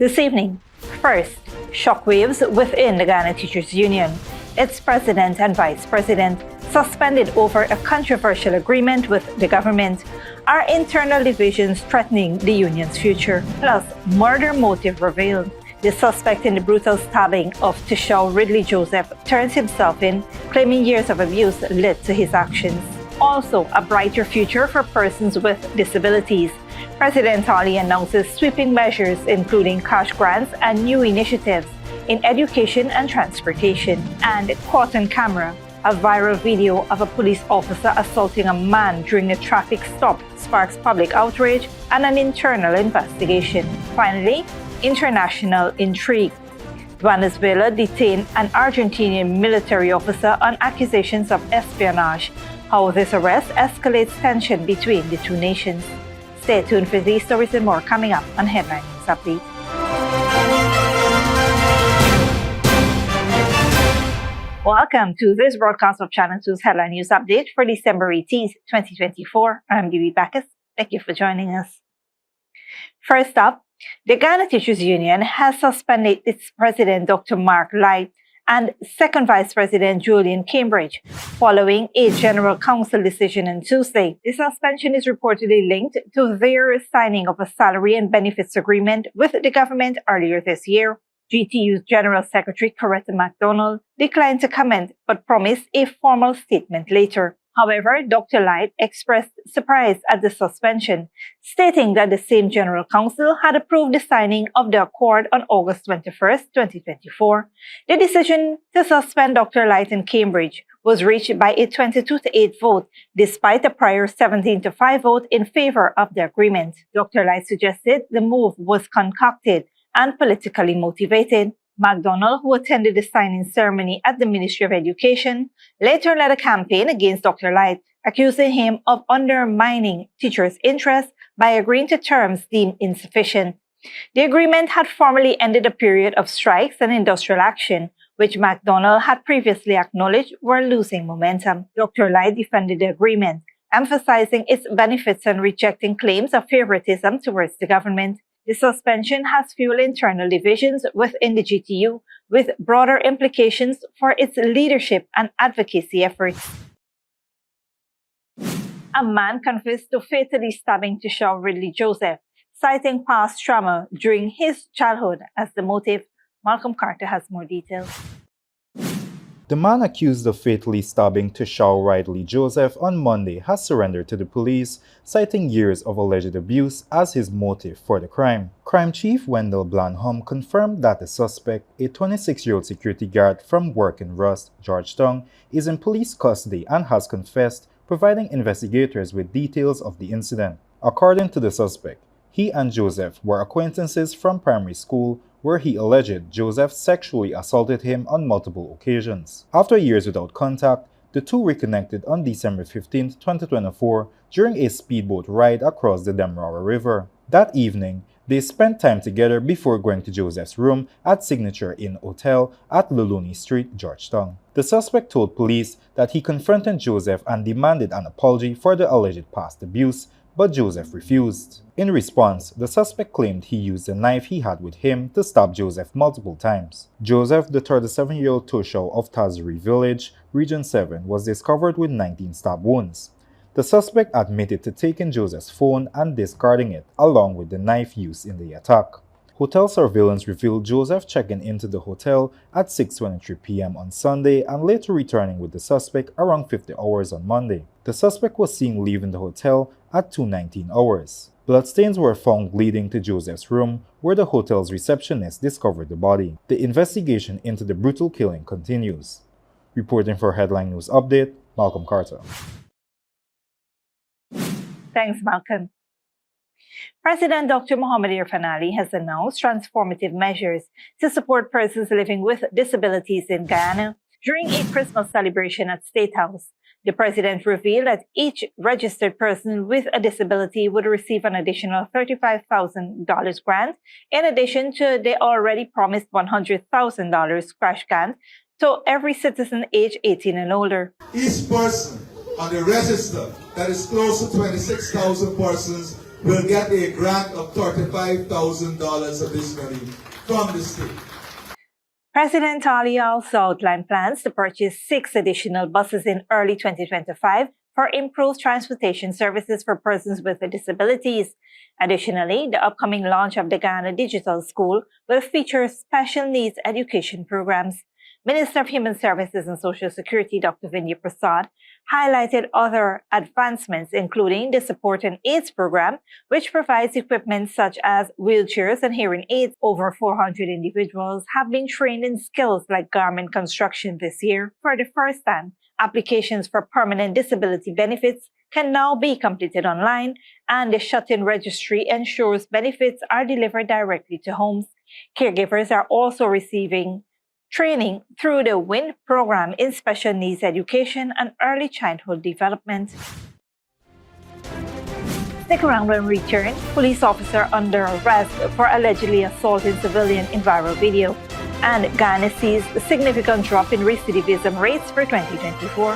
This evening, first, shockwaves within the Ghana Teachers Union. Its president and vice president suspended over a controversial agreement with the government. Are internal divisions threatening the union's future? Plus, murder motive revealed. The suspect in the brutal stabbing of Tishau Ridley Joseph turns himself in, claiming years of abuse led to his actions. Also, a brighter future for persons with disabilities. President Ali announces sweeping measures including cash grants and new initiatives in education and transportation. And caught on camera, a viral video of a police officer assaulting a man during a traffic stop sparks public outrage and an internal investigation. Finally, international intrigue. Venezuela detained an Argentinian military officer on accusations of espionage. How this arrest escalates tension between the two nations. Stay tuned for these stories and more coming up on Headline News Update. Welcome to this broadcast of Channel 2's Headline News Update for December 18th, 2024. I'm Dee Bacchus. Thank you for joining us. First up, the Ghana Teachers Union has suspended its president, Dr. Mark Light, and second vice president, Julian Cambridge, following a general council decision on Tuesday. The suspension is reportedly linked to their signing of a salary and benefits agreement with the government earlier this year. GTU's General Secretary, Coretta MacDonald, declined to comment but promised a formal statement later. However, Dr. Light expressed surprise at the suspension, stating that the same General Council had approved the signing of the accord on August 21, 2024. The decision to suspend Dr. Light in Cambridge was reached by a 22-8 vote, despite a prior 17-5 vote in favor of the agreement. Dr. Light suggested the move was concocted and politically motivated. MacDonald, who attended the signing ceremony at the Ministry of Education, later led a campaign against Dr. Light, accusing him of undermining teachers' interests by agreeing to terms deemed insufficient. The agreement had formally ended a period of strikes and industrial action, which MacDonald had previously acknowledged were losing momentum. Dr. Light defended the agreement, emphasizing its benefits and rejecting claims of favoritism towards the government. The suspension has fueled internal divisions within the GTU, with broader implications for its leadership and advocacy efforts. A man confessed to fatally stabbing Tishau Ridley Joseph, citing past trauma during his childhood as the motive. Malcolm Carter has more details. The man accused of fatally stabbing Tishau Ridley Joseph on Monday has surrendered to the police, citing years of alleged abuse as his motive for the crime. Crime Chief Wendell Blanham confirmed that the suspect, a 26-year-old security guard from work in Rust, Georgetown, is in police custody and has confessed, providing investigators with details of the incident. According to the suspect, he and Joseph were acquaintances from primary school, where he alleged Joseph sexually assaulted him on multiple occasions. After years without contact, the two reconnected on December 15, 2024 during a speedboat ride across the Demerara River. That evening, they spent time together before going to Joseph's room at Signature Inn Hotel at Luluni Street, Georgetown. The suspect told police that he confronted Joseph and demanded an apology for the alleged past abuse, but Joseph refused. In response, the suspect claimed he used the knife he had with him to stab Joseph multiple times. Joseph, the 37-year-old Toshau of Tazuri Village, Region 7, was discovered with 19 stab wounds. The suspect admitted to taking Joseph's phone and discarding it, along with the knife used in the attack. Hotel surveillance revealed Joseph checking into the hotel at 6:23 p.m. on Sunday and later returning with the suspect around 50 hours on Monday. The suspect was seen leaving the hotel at 2:19 hours. Bloodstains were found leading to Joseph's room, where the hotel's receptionist discovered the body. The investigation into the brutal killing continues. Reporting for Headline News Update, Malcolm Carter. Thanks, Malcolm. President Dr. Mohamed Irfaan Ali has announced transformative measures to support persons living with disabilities in Guyana. During a Christmas celebration at State House, the president revealed that each registered person with a disability would receive an additional $35,000 grant, in addition to the already promised $100,000 crash grant to every citizen aged 18 and older. Each person on the register, that is close to 26,000 persons, will get a grant of $35,000 additionally from the state. President Ali also outlined plans to purchase 6 additional buses in early 2025 for improved transportation services for persons with disabilities. Additionally, the upcoming launch of the Ghana Digital School will feature special needs education programs. Minister of Human Services and Social Security Dr. Vinay Prasad highlighted other advancements, including the Support and Aids program, which provides equipment such as wheelchairs and hearing aids. Over 400 individuals have been trained in skills like garment construction this year. For the first time, applications for permanent disability benefits can now be completed online, and the shut-in registry ensures benefits are delivered directly to homes. Caregivers are also receiving training through the WIN program in special needs education and early childhood development. Stick around when we return. Police officer under arrest for allegedly assaulting civilian in viral video. And Ghana sees a significant drop in recidivism rates for 2024.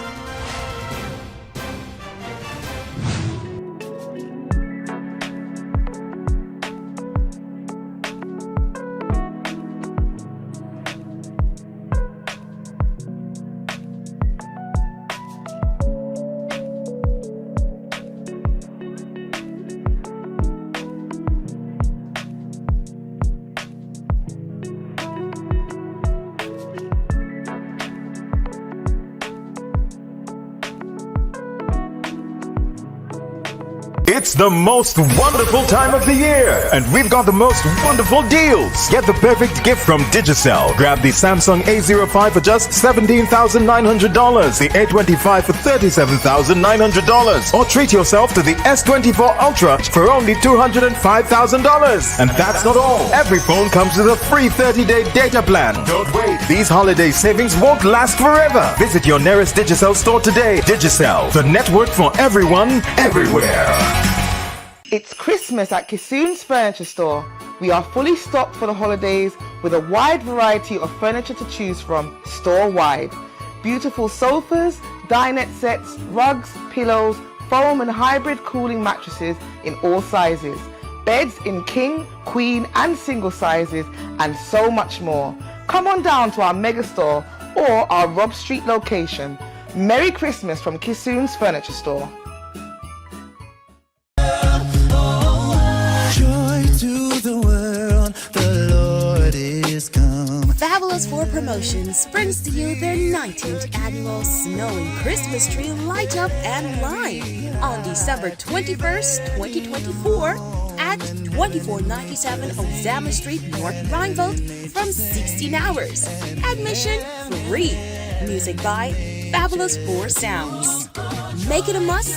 It's the most wonderful time of the year, and we've got the most wonderful deals. Get the perfect gift from Digicel. Grab the Samsung A05 for just $17,900, the A25 for $37,900, or treat yourself to the S24 Ultra for only $205,000. And that's not all. Every phone comes with a free 30-day data plan. Don't wait. These holiday savings won't last forever. Visit your nearest Digicel store today. Digicel, the network for everyone, everywhere. It's Christmas at Kissoon's Furniture Store. We are fully stocked for the holidays with a wide variety of furniture to choose from store-wide. Beautiful sofas, dinette sets, rugs, pillows, foam and hybrid cooling mattresses in all sizes, beds in king, queen and single sizes, and so much more. Come on down to our mega store or our Rob Street location. Merry Christmas from Kissoon's Furniture Store. Fabulous 4 Promotions brings to you their 19th annual Snowy Christmas Tree Light Up and Line on December 21st, 2024 at 2497 Ozama Street, North Rhinevolt from 16 hours. Admission free. Music by Fabulous 4 Sounds. Make it a must.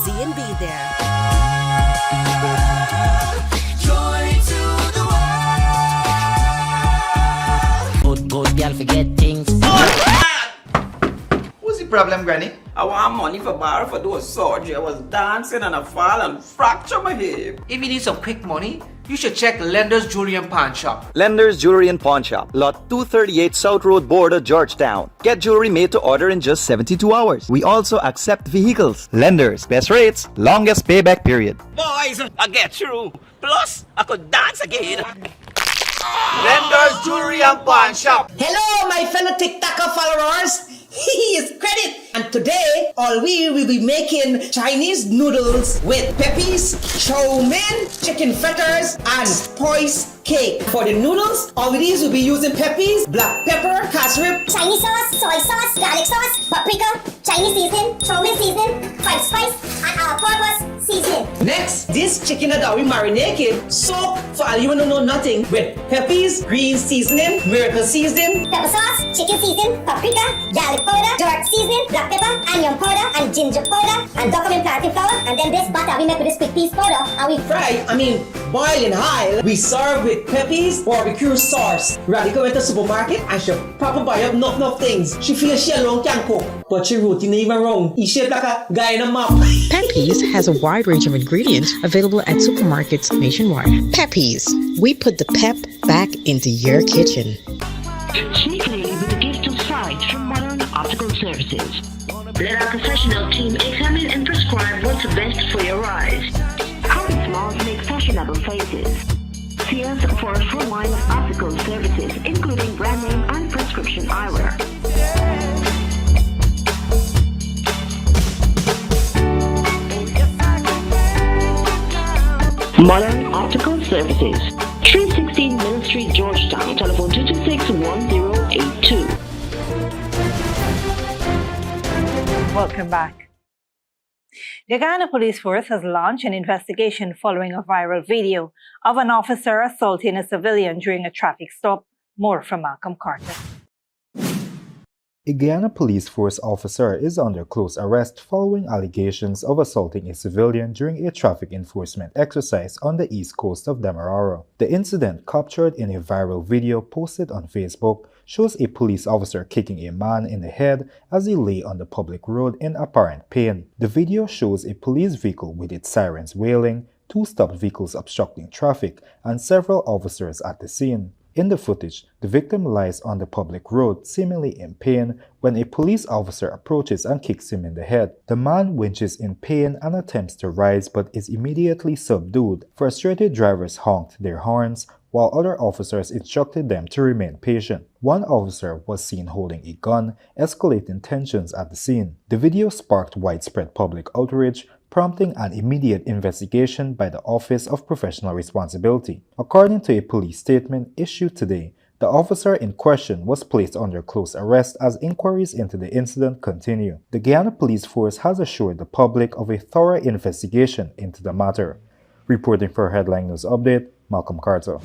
See and be there. Good girl forget things. What's the problem, Granny? I want money for borrow for those surgery. I was dancing and I fall and fracture my hip. If you need some quick money, you should check Lender's Jewelry and Pawn Shop. Lender's Jewelry and Pawn Shop, Lot 238 South Road Border, Georgetown. Get jewelry made to order in just 72 hours. We also accept vehicles. Lender's, best rates, longest payback period. Boys, I get through. Plus, I could dance again. Lender's Jewelry and Pawn Shop. Hello, my fellow TikToker followers. It's Credit, and today all we will be making Chinese noodles with peppies, chow mein, chicken fritters, and spice cake. For the noodles, all these will be using peppies, black pepper, cashew, Chinese sauce, soy sauce, garlic sauce, paprika, Chinese seasoning, chow mein seasoning, five spice, and all-purpose seasoning. Next, this chicken that we marinated, soak for all you don't know nothing with peppies, green seasoning, miracle seasoning, pepper sauce, chicken seasoning, paprika, garlic powder, dark seasoning, black pepper, onion powder, and ginger powder, and document plantain flour, and then this butter we make with this quick piece powder, and we boil in high. We serve with peppies, barbecue sauce. Radhika went to the supermarket and she proper buy up enough things. She feels she alone can cook, but she routine even wrong. She shaped like a guy in a map. Peppies has a wide range of ingredients available at supermarkets nationwide. Peppies, we put the pep back into your kitchen. Sneakily with a gift of sight from Modern Optical Services. Let our professional team examine and prescribe what's best for your eyes. How small fashionable faces. See us for a full line of optical services, including brand name and prescription eyewear. Modern Optical Services, 316 Mill Street, Georgetown. Telephone 226-1082. Welcome back. The Ghana Police Force has launched an investigation following a viral video of an officer assaulting a civilian during a traffic stop. More from Malcolm Carter. A Guyana Police Force officer is under close arrest following allegations of assaulting a civilian during a traffic enforcement exercise on the east coast of Demerara. The incident, captured in a viral video posted on Facebook, shows a police officer kicking a man in the head as he lay on the public road in apparent pain. The video shows a police vehicle with its sirens wailing, two stopped vehicles obstructing traffic, and several officers at the scene. In the footage, the victim lies on the public road, seemingly in pain, when a police officer approaches and kicks him in the head. The man winches in pain and attempts to rise but is immediately subdued. Frustrated drivers honked their horns, while other officers instructed them to remain patient. One officer was seen holding a gun, escalating tensions at the scene. The video sparked widespread public outrage, prompting an immediate investigation by the Office of Professional Responsibility. According to a police statement issued today, the officer in question was placed under close arrest as inquiries into the incident continue. The Guyana Police Force has assured the public of a thorough investigation into the matter. Reporting for Headline News Update, Malcolm Carter.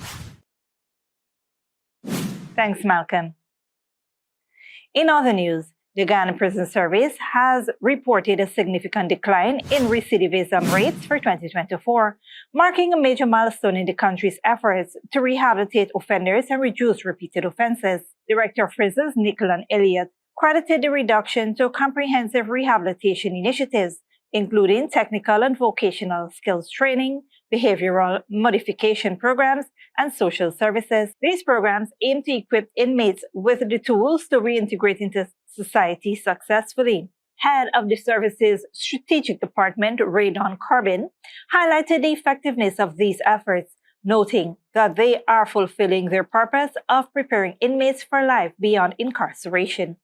Thanks, Malcolm. In other news, the Ghana Prison Service has reported a significant decline in recidivism rates for 2024, marking a major milestone in the country's efforts to rehabilitate offenders and reduce repeated offenses. Director of Prisons Nicholas Elliott credited the reduction to comprehensive rehabilitation initiatives, including technical and vocational skills training, behavioral modification programs, and social services. These programs aim to equip inmates with the tools to reintegrate into society successfully. Head of the service's strategic department, Raydon Corbin, highlighted the effectiveness of these efforts, noting that they are fulfilling their purpose of preparing inmates for life beyond incarceration.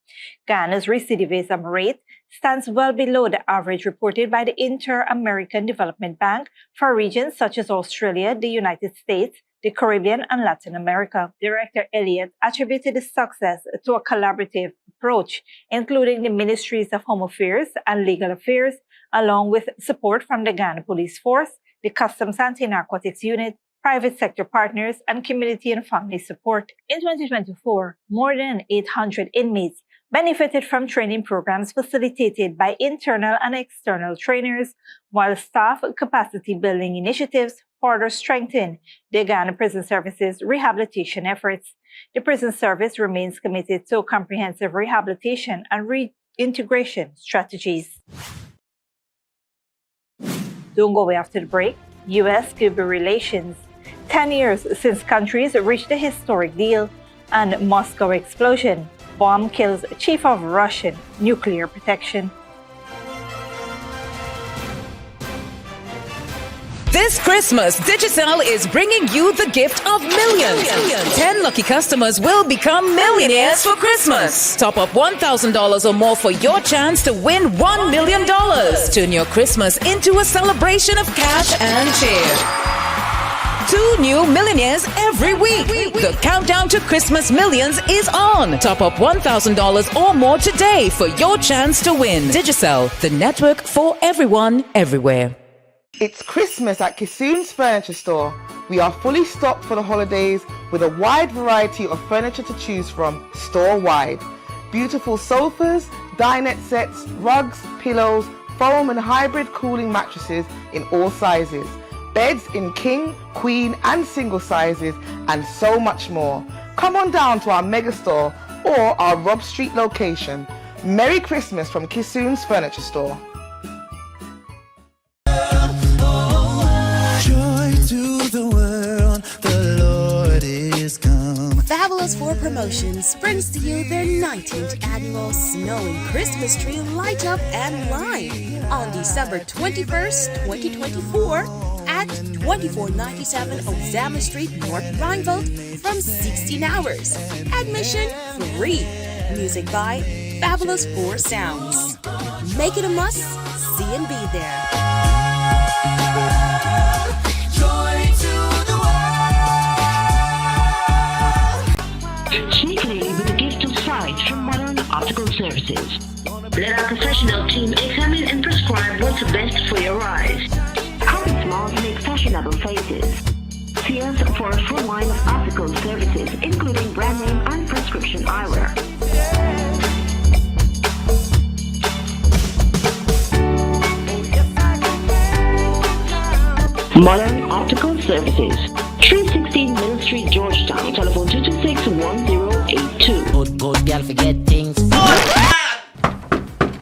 Ghana's recidivism rate stands well below the average reported by the Inter-American Development Bank for regions such as Australia, the United States, the Caribbean, and Latin America. Director Elliott attributed the success to a collaborative approach, including the Ministries of Home Affairs and Legal Affairs, along with support from the Ghana Police Force, the Customs Anti-Narcotics Unit, private sector partners, and community and family support. In 2024, more than 800 inmates benefited from training programs facilitated by internal and external trainers, while staff capacity building initiatives further strengthen the Ghana Prison Service's rehabilitation efforts. The prison service remains committed to comprehensive rehabilitation and reintegration strategies. Don't go away after the break. US-Cuba relations. 10 years since countries reached a historic deal, and Moscow explosion. Bomb kills chief of Russian nuclear protection. This Christmas, Digicel is bringing you the gift of millions. 10 lucky customers will become millionaires for Christmas. Top up $1,000 or more for your chance to win $1 million. Turn your Christmas into a celebration of cash and cheer. 2 new millionaires every week. The countdown to Christmas millions is on. Top up $1,000 or more today for your chance to win. Digicel, the network for everyone, everywhere. It's Christmas at Kissoon's Furniture Store. We are fully stocked for the holidays with a wide variety of furniture to choose from store-wide. Beautiful sofas, dinette sets, rugs, pillows, foam and hybrid cooling mattresses in all sizes. Beds in king, queen and single sizes, and so much more. Come on down to our mega store or our Rob Street location. Merry Christmas from Kissoon's Furniture Store. Joy to the world, the Lord is come. Fabulous 4 Promotions brings to you their 19th annual Snowy Christmas Tree Light Up and Line on December 21st, 2024 at at 2497 Ozama Street, North Rhineville from 16 hours. Admission free. Music by Fabulous 4 Sounds. Make it a must. See and be there. Sneak away with a gift of sight from Modern Optical Services. Let our professional team examine and prescribe what's best for your eyes. Common smiles make fashionable faces. See us for a full line of optical services, including brand name and prescription eyewear. Modern Optical Services, 316 Middle Street, Georgetown. Telephone 226-1082. Good girl forget things.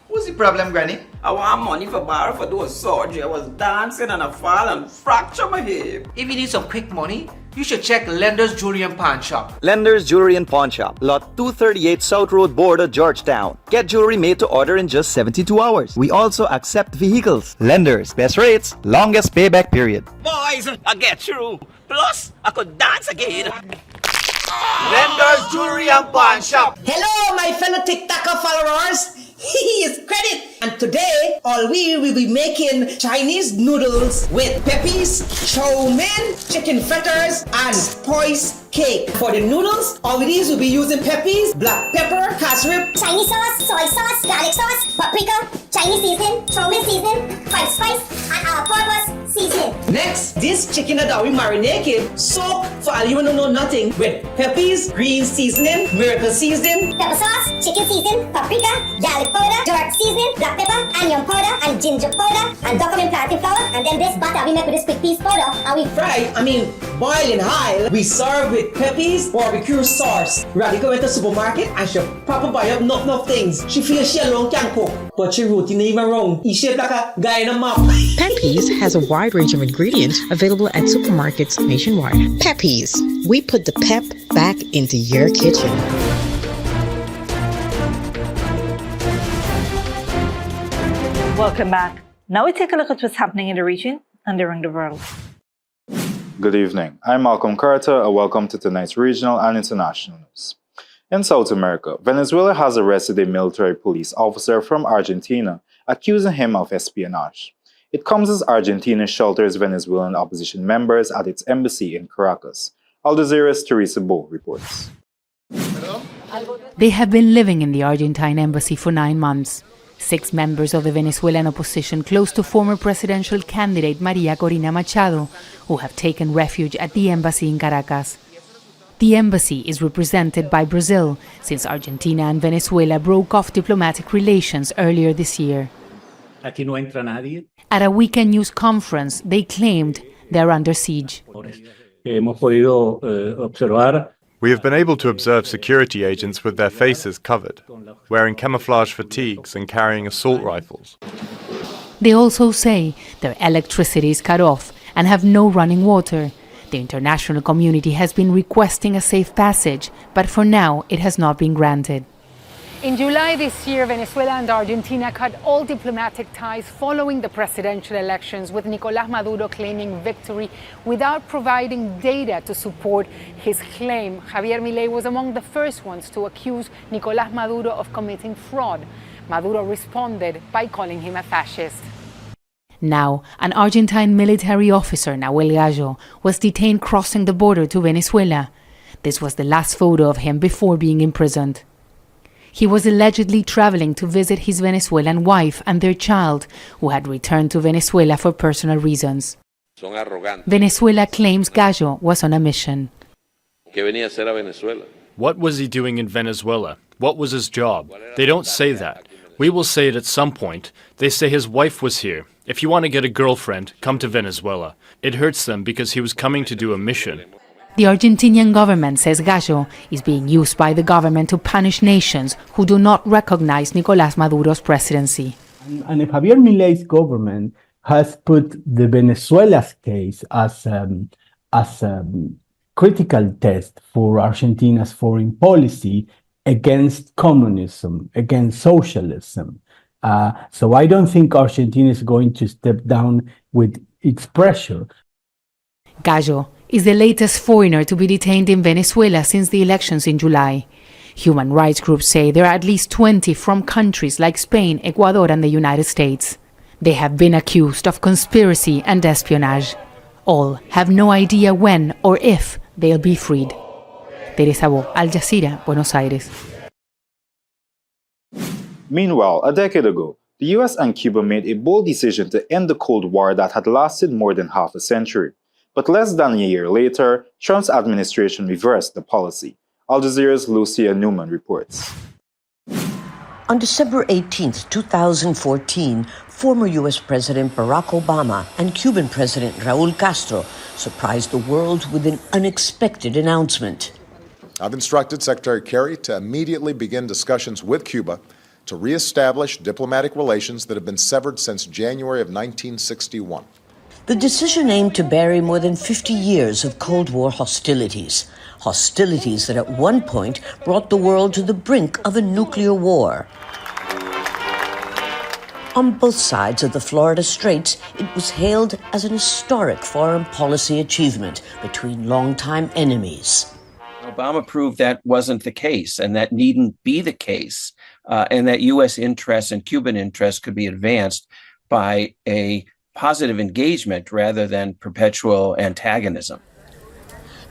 What's the problem, Granny? I want money for borrow for doing surgery. I was dancing and I fall and fracture my hip. If you need some quick money, you should check Lender's Jewelry and Pawn Shop. Lender's Jewelry and Pawn Shop, lot 238 South Road Border, Georgetown. Get jewelry made to order in just 72 hours. We also accept vehicles. Lender's, best rates, longest payback period. Boys, I get through. Plus, I could dance again. Lender's Jewelry and Pawn Shop. Hello, my fellow TikToker followers. He is Credit, and today all we will be making Chinese noodles with peppies, chow mein, chicken fritters, and spice cake. For the noodles, all of these will be using peppies, black pepper, cashew, Chinese sauce, soy sauce, garlic sauce, paprika, Chinese seasoning, chow mein seasoning, white spice, and all-purpose seasoning. Next, this chicken that we marinated, soak for all you wanna know nothing with peppies, green seasoning, miracle seasoning, Pepper sauce, chicken seasoning, paprika, garlic powder, jerk seasoning, black pepper, onion powder, and ginger powder, and document plantain flour, and then this butter we make with this quick piece powder, and we boil in high. We serve with peppies, barbecue sauce. Radhika went to the supermarket and she proper buy up enough things. She feels she alone can cook, but she routine even wrong. He shaped like a guy in a map. Peppies has a wide range of ingredients available at supermarkets nationwide. Peppies, we put the pep back into your kitchen. Welcome back. Now we take a look at what's happening in the region and around the world. Good evening. I'm Malcolm Carter, and welcome to tonight's regional and international news. In South America, Venezuela has arrested a military police officer from Argentina, accusing him of espionage. It comes as Argentina shelters Venezuelan opposition members at its embassy in Caracas. Al Jazeera's Teresa Bo reports. They have been living in the Argentine embassy for 9 months. 6 members of the Venezuelan opposition close to former presidential candidate María Corina Machado, who have taken refuge at the embassy in Caracas. The embassy is represented by Brazil, since Argentina and Venezuela broke off diplomatic relations earlier this year. Aquí no entra nadie. At a weekend news conference, they claimed they're under siege. Hemos podido observar. We have been able to observe security agents with their faces covered, wearing camouflage fatigues and carrying assault rifles. They also say their electricity is cut off and have no running water. The international community has been requesting a safe passage, but for now it has not been granted. In July this year, Venezuela and Argentina cut all diplomatic ties following the presidential elections, with Nicolás Maduro claiming victory without providing data to support his claim. Javier Milei was among the first ones to accuse Nicolás Maduro of committing fraud. Maduro responded by calling him a fascist. Now, an Argentine military officer, Nahuel Gallo, was detained crossing the border to Venezuela. This was the last photo of him before being imprisoned. He was allegedly traveling to visit his Venezuelan wife and their child, who had returned to Venezuela for personal reasons. Venezuela claims Gallo was on a mission. What was he doing in Venezuela? What was his job? They don't say that. We will say it at some point. They say his wife was here. If you want to get a girlfriend, come to Venezuela. It hurts them because he was coming to do a mission. The Argentinian government says Gallo is being used by the government to punish nations who do not recognize Nicolás Maduro's presidency. And if Javier Milei's government has put the Venezuela's case as a critical test for Argentina's foreign policy against communism, against socialism. So I don't think Argentina is going to step down with its pressure. Gallo is the latest foreigner to be detained in Venezuela since the elections in July. Human rights groups say there are at least 20 from countries like Spain, Ecuador, and the United States. They have been accused of conspiracy and espionage. All have no idea when or if they'll be freed. Teresa Bo, Al Jazeera, Buenos Aires. Meanwhile, a decade ago, the US and Cuba made a bold decision to end the Cold War that had lasted more than half a century. But less than a year later, Trump's administration reversed the policy. Al Jazeera's Lucia Newman reports. On December 18, 2014, former U.S. President Barack Obama and Cuban President Raúl Castro surprised the world with an unexpected announcement. I've instructed Secretary Kerry to immediately begin discussions with Cuba to reestablish diplomatic relations that have been severed since January of 1961. The decision aimed to bury more than 50 years of Cold War hostilities. Hostilities that at one point brought the world to the brink of a nuclear war. On both sides of the Florida Straits, it was hailed as an historic foreign policy achievement between longtime enemies. Obama proved that wasn't the case, and that needn't be the case, and that U.S. interests and Cuban interests could be advanced by a positive engagement rather than perpetual antagonism.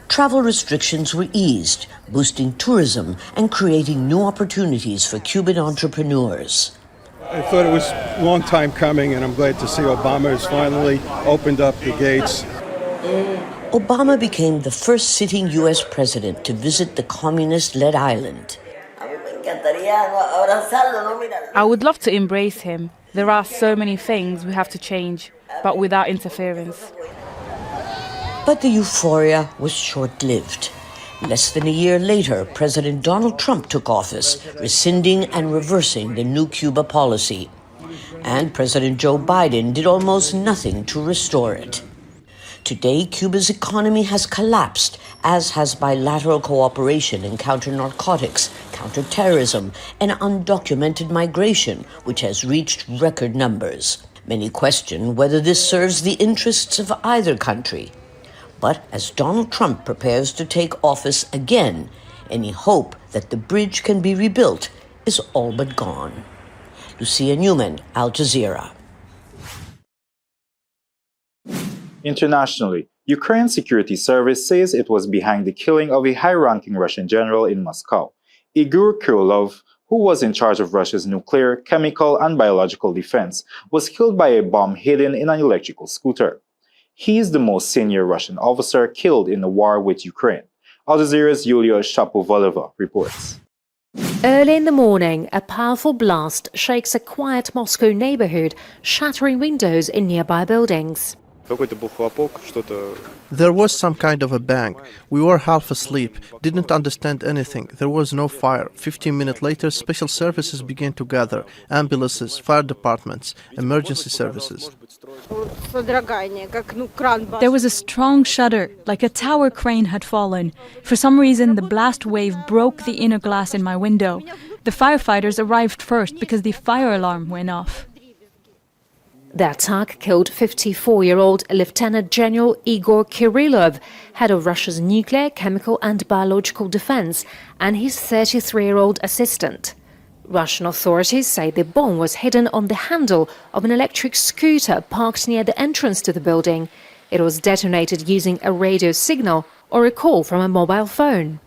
Travel restrictions were eased, boosting tourism and creating new opportunities for Cuban entrepreneurs. I thought it was a long time coming, and I'm glad to see Obama has finally opened up the gates. Obama became the first sitting U.S. president to visit the communist-led island. I would love to embrace him. There are so many things we have to change, but without interference. But the euphoria was short-lived. Less than a year later, President Donald Trump took office, rescinding and reversing the new Cuba policy. And President Joe Biden did almost nothing to restore it. Today, Cuba's economy has collapsed, as has bilateral cooperation in counter-narcotics, counter-terrorism, and undocumented migration, which has reached record numbers. Many question whether this serves the interests of either country. But as Donald Trump prepares to take office again, any hope that the bridge can be rebuilt is all but gone. Lucia Newman, Al Jazeera. Internationally, Ukraine's security service says it was behind the killing of a high-ranking Russian general in Moscow, Igor Kirillov, who was in charge of Russia's nuclear, chemical, and biological defense, was killed by a bomb hidden in an electrical scooter. He is the most senior Russian officer killed in the war with Ukraine. Al Jazeera's Yulia Shapovalova reports. Early in the morning, a powerful blast shakes a quiet Moscow neighborhood, shattering windows in nearby buildings. There was some kind of a bang. We were half asleep, didn't understand anything. There was no fire. 15 minutes later, special services began to gather. Ambulances, fire departments, emergency services. There was a strong shudder, like a tower crane had fallen. For some reason, the blast wave broke the inner glass in my window. The firefighters arrived first because the fire alarm went off. The attack killed 54-year-old Lieutenant General Igor Kirillov, head of Russia's nuclear, chemical and biological defense, and his 33-year-old assistant. Russian authorities say the bomb was hidden on the handle of an electric scooter parked near the entrance to the building. It was detonated using a radio signal or a call from a mobile phone.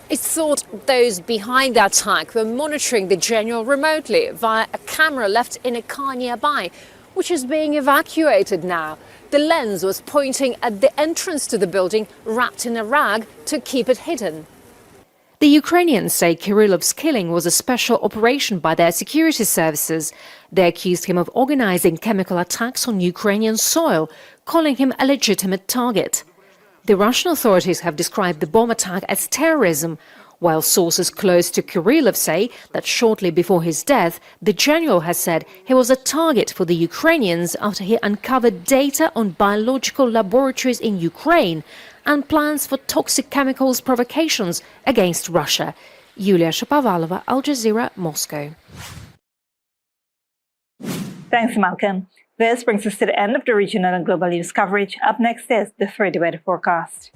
It's thought those behind the attack were monitoring the general remotely via a camera left in a car nearby, which is being evacuated now. The lens was pointing at the entrance to the building, wrapped in a rag to keep it hidden. The Ukrainians say Kirillov's killing was a special operation by their security services. They accused him of organizing chemical attacks on Ukrainian soil, calling him a legitimate target. The Russian authorities have described the bomb attack as terrorism, while sources close to Kirillov say that shortly before his death, the general has said he was a target for the Ukrainians after he uncovered data on biological laboratories in Ukraine and plans for toxic chemicals provocations against Russia. Yulia Shapovalova, Al Jazeera, Moscow. Thanks, Malcolm. This brings us to the end of the regional and global news coverage. Up next is the 3-day weather forecast.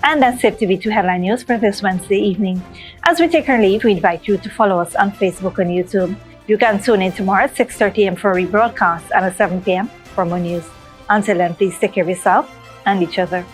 And that's TV2 Headline News for this Wednesday evening. As we take our leave, we invite you to follow us on Facebook and YouTube. You can tune in tomorrow at 6:30 a.m. for a rebroadcast and at 7 p.m. for more news. Until then, please take care of yourself and each other.